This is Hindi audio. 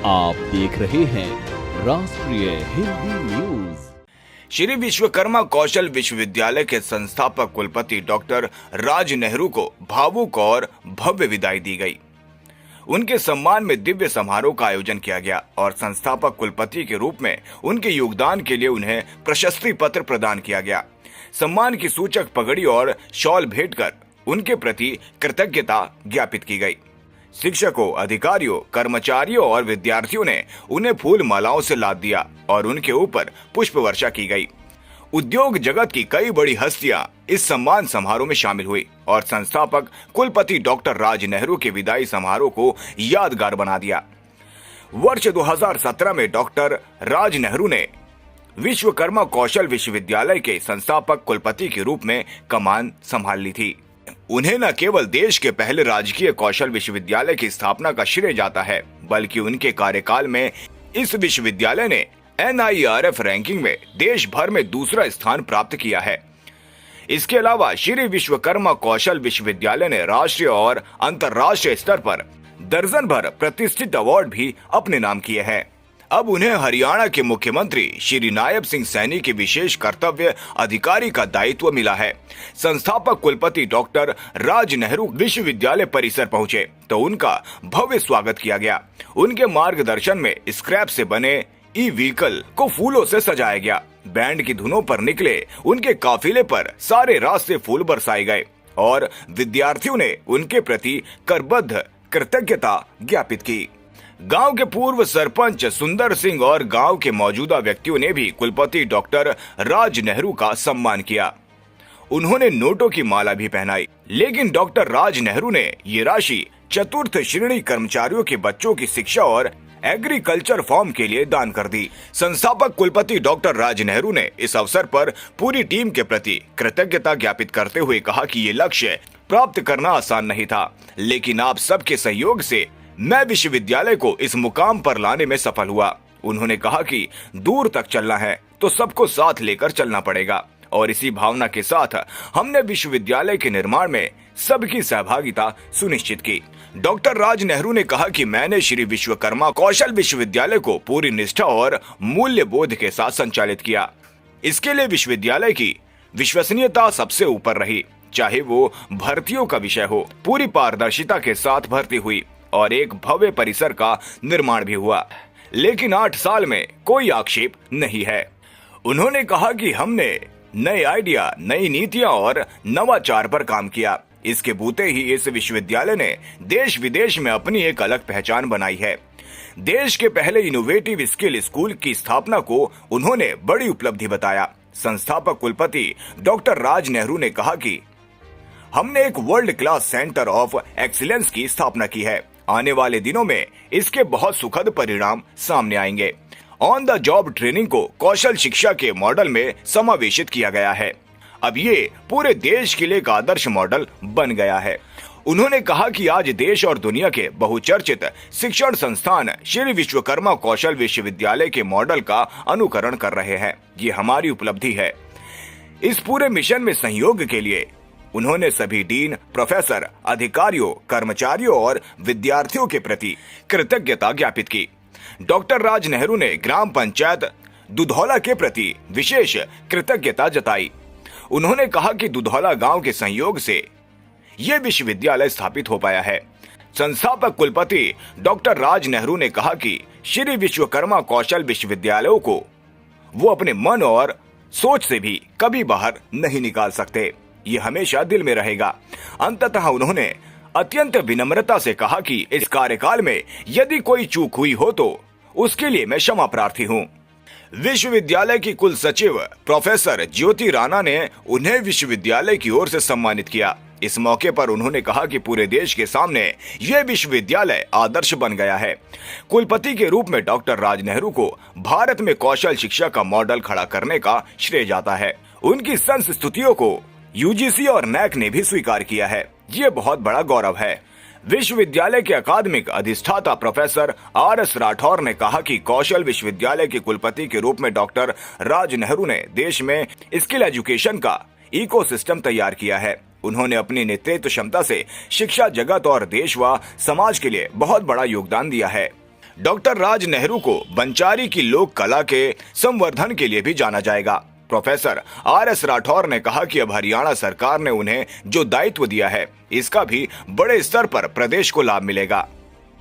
आप देख रहे हैं राष्ट्रीय हिंदी न्यूज। श्री विश्वकर्मा कौशल विश्वविद्यालय के संस्थापक कुलपति डॉक्टर राज नेहरू को भावुक और भव्य विदाई दी गई। उनके सम्मान में दिव्य समारोह का आयोजन किया गया और संस्थापक कुलपति के रूप में उनके योगदान के लिए उन्हें प्रशस्ति पत्र प्रदान किया गया। सम्मान की सूचक पगड़ी और शॉल भेंट कर उनके प्रति कृतज्ञता ज्ञापित की गई। शिक्षकों, अधिकारियों, कर्मचारियों और विद्यार्थियों ने उन्हें फूल मालाओं से लाद दिया और उनके ऊपर पुष्प वर्षा की गई। उद्योग जगत की कई बड़ी हस्तियां इस सम्मान समारोह में शामिल हुई और संस्थापक कुलपति डॉक्टर राज नेहरू के विदाई समारोह को यादगार बना दिया। वर्ष 2017 में डॉक्टर राज नेहरू ने विश्वकर्मा कौशल विश्वविद्यालय के संस्थापक कुलपति के रूप में कमान संभाल ली थी। उन्हें न केवल देश के पहले राजकीय कौशल विश्वविद्यालय की स्थापना का श्रेय जाता है, बल्कि उनके कार्यकाल में इस विश्वविद्यालय ने NIRF रैंकिंग में देश भर में दूसरा स्थान प्राप्त किया है। इसके अलावा श्री विश्वकर्मा कौशल विश्वविद्यालय ने राष्ट्रीय और अंतर्राष्ट्रीय स्तर पर दर्जन भर प्रतिष्ठित अवार्ड भी अपने नाम किए हैं। अब उन्हें हरियाणा के मुख्यमंत्री श्री नायब सिंह सैनी के विशेष कर्तव्य अधिकारी का दायित्व मिला है। संस्थापक कुलपति डॉक्टर राज नेहरू विश्वविद्यालय परिसर पहुंचे तो उनका भव्य स्वागत किया गया। उनके मार्गदर्शन में स्क्रैप से बने ई-व्हीकल को फूलों से सजाया गया। बैंड की धुनों पर निकले उनके काफिले पर सारे रास्ते फूल बरसाए गए और विद्यार्थियों ने उनके प्रति करबद्ध कृतज्ञता ज्ञापित की। गांव के पूर्व सरपंच सुंदर सिंह और गांव के मौजूदा व्यक्तियों ने भी कुलपति डॉक्टर राज नेहरू का सम्मान किया। उन्होंने नोटों की माला भी पहनाई, लेकिन डॉक्टर राज नेहरू ने ये राशि चतुर्थ श्रेणी कर्मचारियों के बच्चों की शिक्षा और एग्रीकल्चर फॉर्म के लिए दान कर दी। संस्थापक कुलपति डॉक्टर राज नेहरू ने इस अवसर पर पूरी टीम के प्रति कृतज्ञता ज्ञापित करते हुए कहा कि ये लक्ष्य प्राप्त करना आसान नहीं था, लेकिन आप सबके सहयोग से मैं विश्वविद्यालय को इस मुकाम पर लाने में सफल हुआ। उन्होंने कहा कि दूर तक चलना है तो सबको साथ लेकर चलना पड़ेगा और इसी भावना के साथ हमने विश्वविद्यालय के निर्माण में सबकी सहभागिता सुनिश्चित की। डॉक्टर राज नेहरू ने कहा कि मैंने श्री विश्वकर्मा कौशल विश्वविद्यालय को पूरी निष्ठा और मूल्य बोध के साथ संचालित किया। इसके लिए विश्वविद्यालय की विश्वसनीयता सबसे ऊपर रही, चाहे वो भर्तियों का विषय हो। पूरी पारदर्शिता के साथ भर्ती हुई और एक भव्य परिसर का निर्माण भी हुआ, लेकिन 8 साल में कोई आक्षेप नहीं है। उन्होंने कहा कि हमने नए आइडिया, नई नीतियां और नवाचार पर काम किया। इसके बूते ही इस विश्वविद्यालय ने देश विदेश में अपनी एक अलग पहचान बनाई है। देश के पहले इनोवेटिव स्किल स्कूल की स्थापना को उन्होंने बड़ी उपलब्धि बताया। संस्थापक कुलपति डॉक्टर राज नेहरू ने कहा कि हमने एक world class centre of excellence की स्थापना की है। आने वाले दिनों में इसके बहुत सुखद परिणाम सामने आएंगे। ऑन द जॉब ट्रेनिंग को कौशल शिक्षा के मॉडल में समावेशित किया गया है। अब ये पूरे देश के लिए एक आदर्श मॉडल बन गया है। उन्होंने कहा कि आज देश और दुनिया के बहुचर्चित शिक्षण संस्थान श्री विश्वकर्मा कौशल विश्वविद्यालय के मॉडल का अनुकरण कर रहे हैं। ये हमारी उपलब्धि है। इस पूरे मिशन में सहयोग के लिए उन्होंने सभी डीन, प्रोफेसर, अधिकारियों, कर्मचारियों और विद्यार्थियों के प्रति कृतज्ञता ज्ञापित की। डॉक्टर राज नेहरू ने ग्राम पंचायत दुधौला के प्रति विशेष कृतज्ञता जताई। उन्होंने कहा कि दुधौला गांव के सहयोग से ये विश्वविद्यालय स्थापित हो पाया है। संस्थापक कुलपति डॉक्टर राज नेहरू ने कहा कि श्री विश्वकर्मा कौशल विश्वविद्यालयों को वो अपने मन और सोच से भी कभी बाहर नहीं निकाल सकते। ये हमेशा दिल में रहेगा। अंततः उन्होंने अत्यंत विनम्रता से कहा कि इस कार्यकाल में यदि कोई चूक हुई हो तो उसके लिए मैं क्षमा प्रार्थी हूँ। विश्वविद्यालय की कुल सचिव प्रोफेसर ज्योति राणा ने उन्हें विश्वविद्यालय की ओर से सम्मानित किया। इस मौके पर उन्होंने कहा कि पूरे देश के सामने यह विश्वविद्यालय आदर्श बन गया है। कुलपति के रूप में डॉक्टर राज नेहरू को भारत में कौशल शिक्षा का मॉडल खड़ा करने का श्रेय जाता है। उनकी संस्तुतियों को UGC और NAC ने भी स्वीकार किया है। ये बहुत बड़ा गौरव है। विश्वविद्यालय के अकादमिक अधिष्ठाता प्रोफेसर RS राठौर ने कहा कि कौशल विश्वविद्यालय के कुलपति के रूप में डॉक्टर राज नेहरू ने देश में स्किल एजुकेशन का इकोसिस्टम तैयार किया है। उन्होंने अपनी नेतृत्व क्षमता से शिक्षा जगत और देश व समाज के लिए बहुत बड़ा योगदान दिया है। डॉक्टर राज नेहरू को बंचारी की लोक कला के संवर्धन के लिए भी जाना जाएगा। प्रोफेसर RS राठौर ने कहा कि अब हरियाणा सरकार ने उन्हें जो दायित्व दिया है, इसका भी बड़े स्तर पर प्रदेश को लाभ मिलेगा।